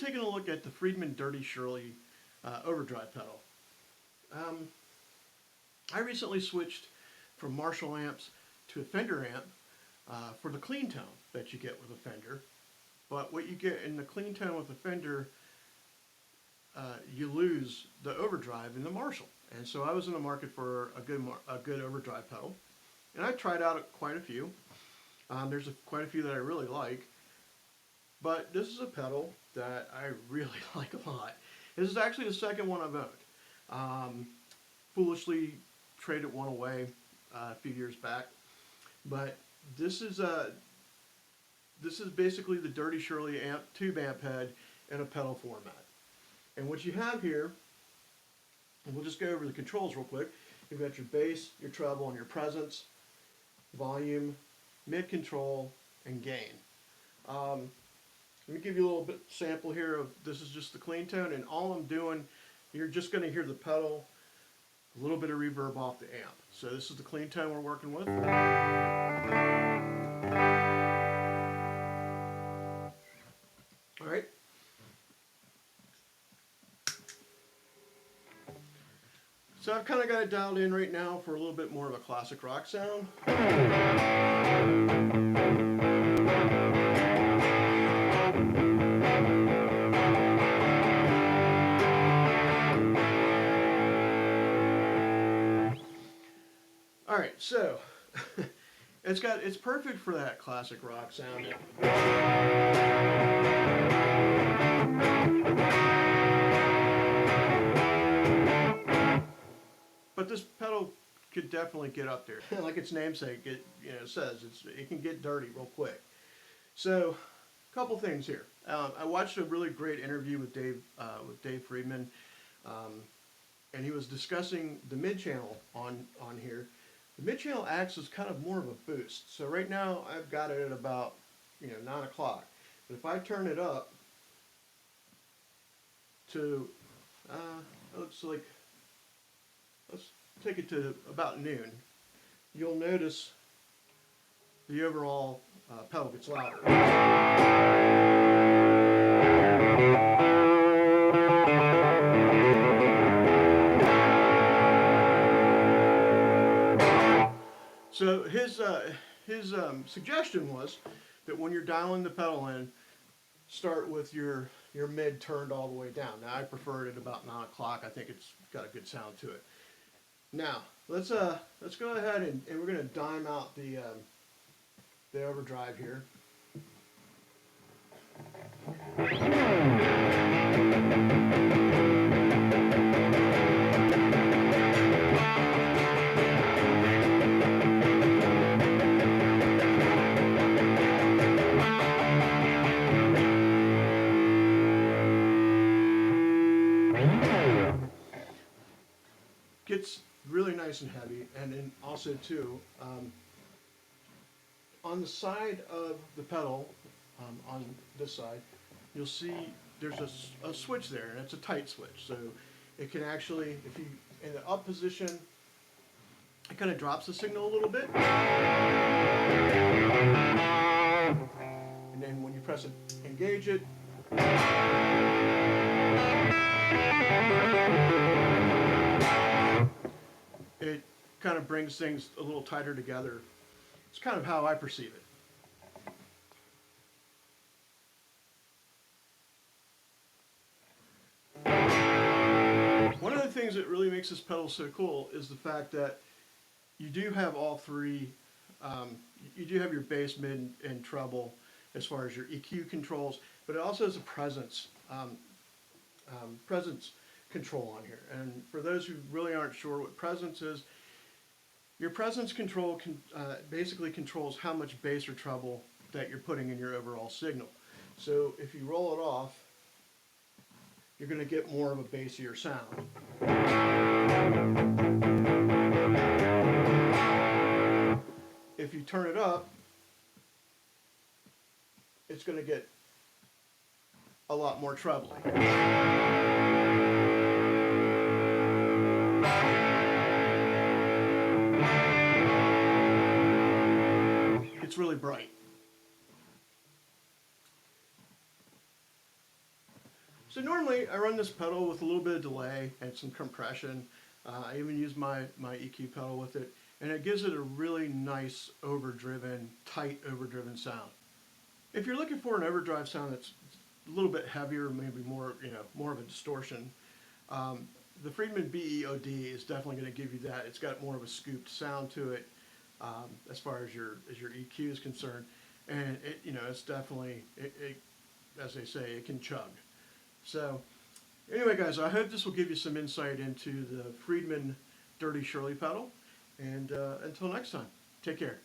taking a look at the Friedman Dirty Shirley overdrive pedal. I recently switched from Marshall amps to a Fender amp for the clean tone that you get with a Fender. But what you get in the clean tone with a Fender, you lose the overdrive in the Marshall. And so I was in the market for a good overdrive pedal. And I tried out quite a few. There's quite a few that I really like. But this is a pedal that I really like a lot. This is actually the second one I've owned. Foolishly traded one away a few years back. But this is basically the Dirty Shirley tube amp head in a pedal format. And what you have here, and we'll just go over the controls real quick. You've got your bass, your treble, and your presence, volume, mid control, and gain. Let me give you a little bit sample here of this is just the clean tone, and all I'm doing, you're just going to hear the pedal, a little bit of reverb off the amp. So this is the clean tone we're working with. All right. So I've kind of got it dialed in right now for a little bit more of a classic rock sound. All right, so it's perfect for that classic rock sound. But this pedal could definitely get up there. Like its namesake, it says, it can get dirty real quick. So, a couple things here. I watched a really great interview with Dave Friedman, and he was discussing the mid channel on here. The mid channel acts as kind of more of a boost. So right now I've got it at about 9 o'clock. But if I turn it up to let's take it to about noon, you'll notice the overall pedal gets louder. So his suggestion was that when you're dialing the pedal in, start with your mid turned all the way down. Now I prefer it at about 9 o'clock. I think it's got a good sound to it. Now let's go ahead and we're going to dime out the overdrive here. Gets really nice and heavy, and then also too, on the side of the pedal, on this side, you'll see there's a switch there, and it's a tight switch. So it can actually, if you in the up position, it kind of drops the signal a little bit, and then when you press it, engage it. It kind of brings things a little tighter together. It's kind of how I perceive it. One of the things that really makes this pedal so cool is the fact that you do have all three. You do have your bass, mid, and treble as far as your EQ controls, but it also has a presence control on here. And for those who really aren't sure what presence is, your presence control basically controls how much bass or treble that you're putting in your overall signal. So if you roll it off, you're going to get more of a bassier sound. If you turn it up, it's going to get a lot more trebly. It's really bright. So normally I run this pedal with a little bit of delay and some compression. I even use my EQ pedal with it, and it gives it a really nice overdriven, tight overdriven sound. If you're looking for an overdrive sound that's a little bit heavier, maybe more, more of a distortion, the Friedman BEOD is definitely going to give you that. It's got more of a scooped sound to it, as far as your EQ is concerned, and it's definitely as they say, it can chug. So anyway, guys, I hope this will give you some insight into the Friedman Dirty Shirley pedal. And until next time, take care.